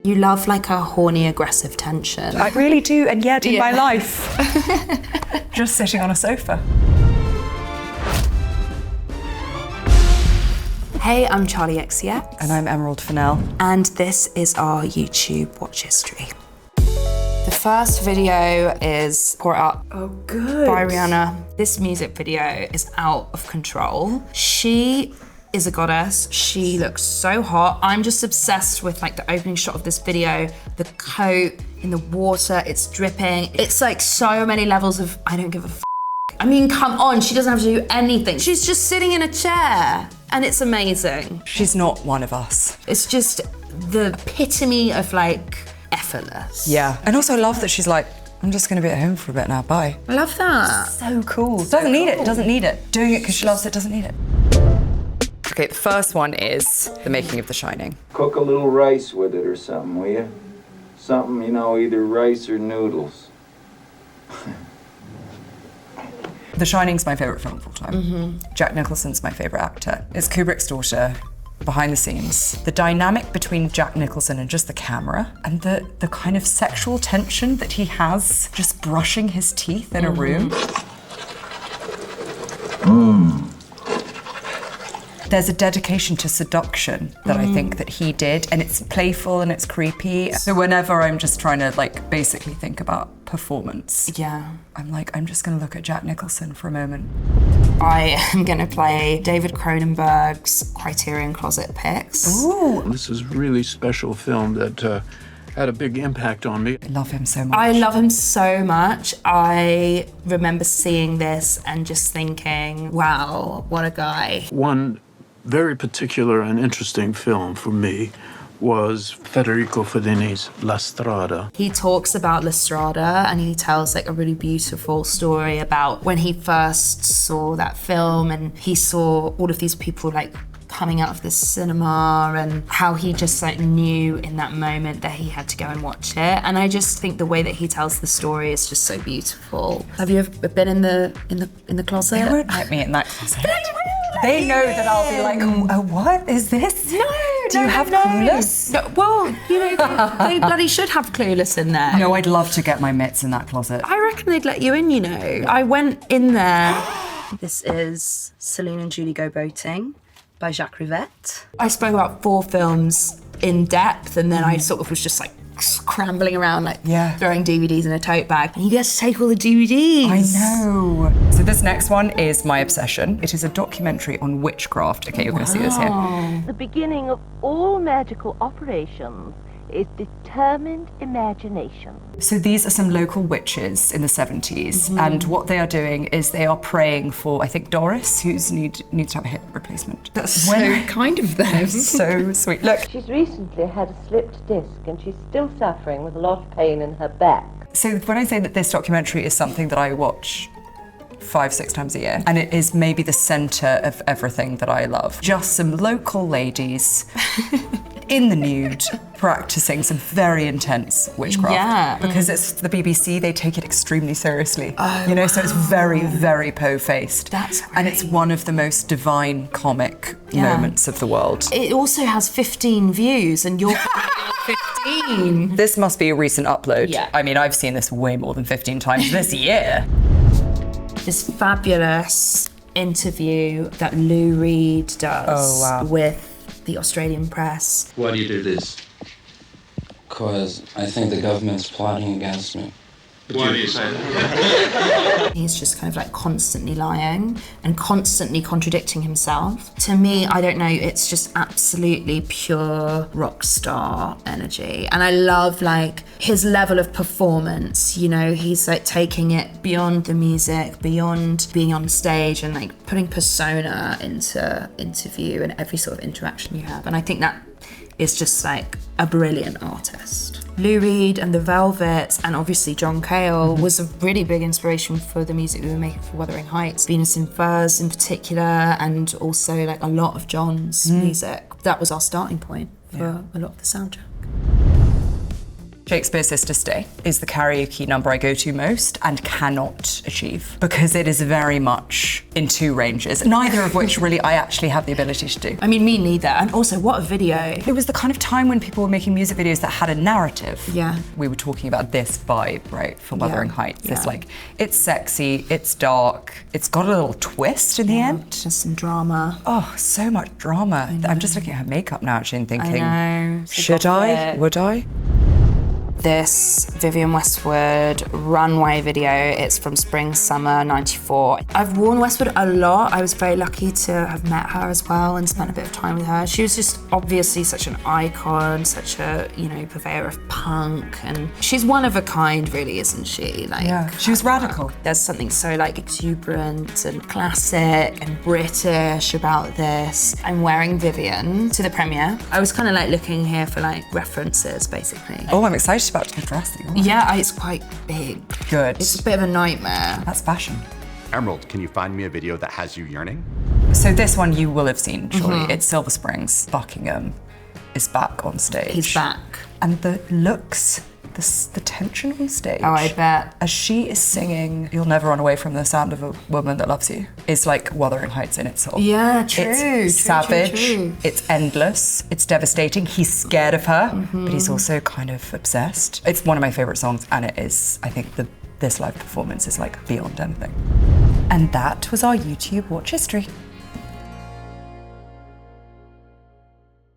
You love like a horny, aggressive tension. I really do, and yet in my life, just sitting on a sofa. Hey, I'm Charli XCX. And I'm Emerald Fennell. And this is our YouTube Watch History. The first video is Pour It Up by Rihanna. This music video is out of control. She is a goddess. She looks so hot. I'm just obsessed with like the opening shot of this video, the coat in the water, it's dripping. It's like so many levels of I don't give a f. I mean, come on, she doesn't have to do anything. She's just sitting in a chair and it's amazing. She's not one of us. It's just the epitome of like effortless. Yeah, and also I love that she's like, I'm just gonna be at home for a bit now, bye. I love that. So cool. Doesn't need it, doesn't need it. Doing it because she loves it, doesn't need it. Okay, the first one is the making of The Shining. Cook a little rice with it or something, will you? Something, you know, either rice or noodles. The Shining's my favourite film of all time. Jack Nicholson's my favourite actor. It's Kubrick's daughter, behind the scenes. The dynamic between Jack Nicholson and just the camera, and the kind of sexual tension that he has just brushing his teeth in a room. There's a dedication to seduction that I think that he did, and it's playful and it's creepy. So whenever I'm just trying to like basically think about performance, I'm like, I'm just gonna look at Jack Nicholson for a moment. I am gonna play David Cronenberg's Criterion Closet picks. Ooh. This is a really special film that had a big impact on me. I love him so much. I love him so much. I remember seeing this and just thinking, wow, what a guy. One very particular and interesting film for me was Federico Fellini's La Strada. He talks about La Strada and he tells like a really beautiful story about when he first saw that film and he saw all of these people like coming out of the cinema and how he just like knew in that moment that he had to go and watch it. And I just think the way that he tells the story is just so beautiful. Have you ever been in the closet? They won't let me in that closet. They know that I'll be like, oh, what is this? No, Do you have Clueless? No, well, you know, they bloody should have Clueless in there. No, I'd love to get my mitts in that closet. I reckon they'd let you in, you know. I went in there. This is Celine and Julie Go Boating by Jacques Rivette. I spoke about 4 films in depth and then I sort of was just like scrambling around like throwing DVDs in a tote bag. And you get to take all the DVDs. I know. So this next one is my obsession. It is a documentary on witchcraft. Okay, you're gonna see this here. The beginning of all magical operations is determined imagination. So these are some local witches in the 70s, and what they are doing is they are praying for, I think, Doris, who's needs to have a hip replacement. That's so kind of them. So sweet. Look. She's recently had a slipped disc and she's still suffering with a lot of pain in her back. So when I say that this documentary is something that I watch 5-6 times a year, and it is maybe the centre of everything that I love. Just some local ladies in the nude practicing some very intense witchcraft. Yeah. Because it's the BBC, they take it extremely seriously. You know, so it's very, very po-faced. That's great. And it's one of the most divine comic moments of the world. It also has 15 views and you're 15. This must be a recent upload. Yeah. I mean, I've seen this way more than 15 times this year. This fabulous interview that Lou Reed does with the Australian press. Why do you do this? Because I think the government's plotting against me. Why do you say that? He's just kind of like constantly lying and constantly contradicting himself. To me, I don't know, it's just absolutely pure rock star energy. And I love like his level of performance, you know, he's like taking it beyond the music, beyond being on stage and like putting persona into interview and every sort of interaction you have. And I think that is just like a brilliant artist. Lou Reed and the Velvets and obviously John Cale was a really big inspiration for the music we were making for Wuthering Heights. Venus in Furs in particular, and also like a lot of John's music. That was our starting point for a lot of the soundtrack. Shakespears Sister Stay is the karaoke number I go to most and cannot achieve because it is very much in two ranges, neither of which really I actually have the ability to do. I mean, me neither. And also, what a video. It was the kind of time when people were making music videos that had a narrative. Yeah. We were talking about this vibe, right, from Wuthering Heights. Yeah. It's like, it's sexy, it's dark, it's got a little twist in the end. Just some drama. Oh, so much drama. I'm just looking at her makeup now actually and thinking, know. should I? Would I? This Vivienne Westwood runway video, it's from spring, summer, 94. I've worn Westwood a lot. I was very lucky to have met her as well and spent a bit of time with her. She was just obviously such an icon, such a, you know, purveyor of punk, and she's one of a kind really, isn't she? Like, Yeah, she was radical. There's something so like exuberant and classic and British about this. I'm wearing Vivienne to the premiere. I was kind of like looking here for like references basically. Oh, I'm excited about the dress that you're wearing. Yeah, it's quite big. Good. It's a bit of a nightmare. That's fashion. Emerald, can you find me a video that has you yearning? So this one you will have seen, surely. It's Silver Springs. Buckingham is back on stage. He's back. And the looks, the tension on stage. Oh, I bet. As she is singing, "You'll never run away from the sound of a woman that loves you," it's like Wuthering Heights in its soul. Yeah, true. It's savage, true. it's endless, it's devastating. He's scared of her, but he's also kind of obsessed. It's one of my favorite songs, and it is, I think, this live performance is like beyond anything. And that was our YouTube Watch History.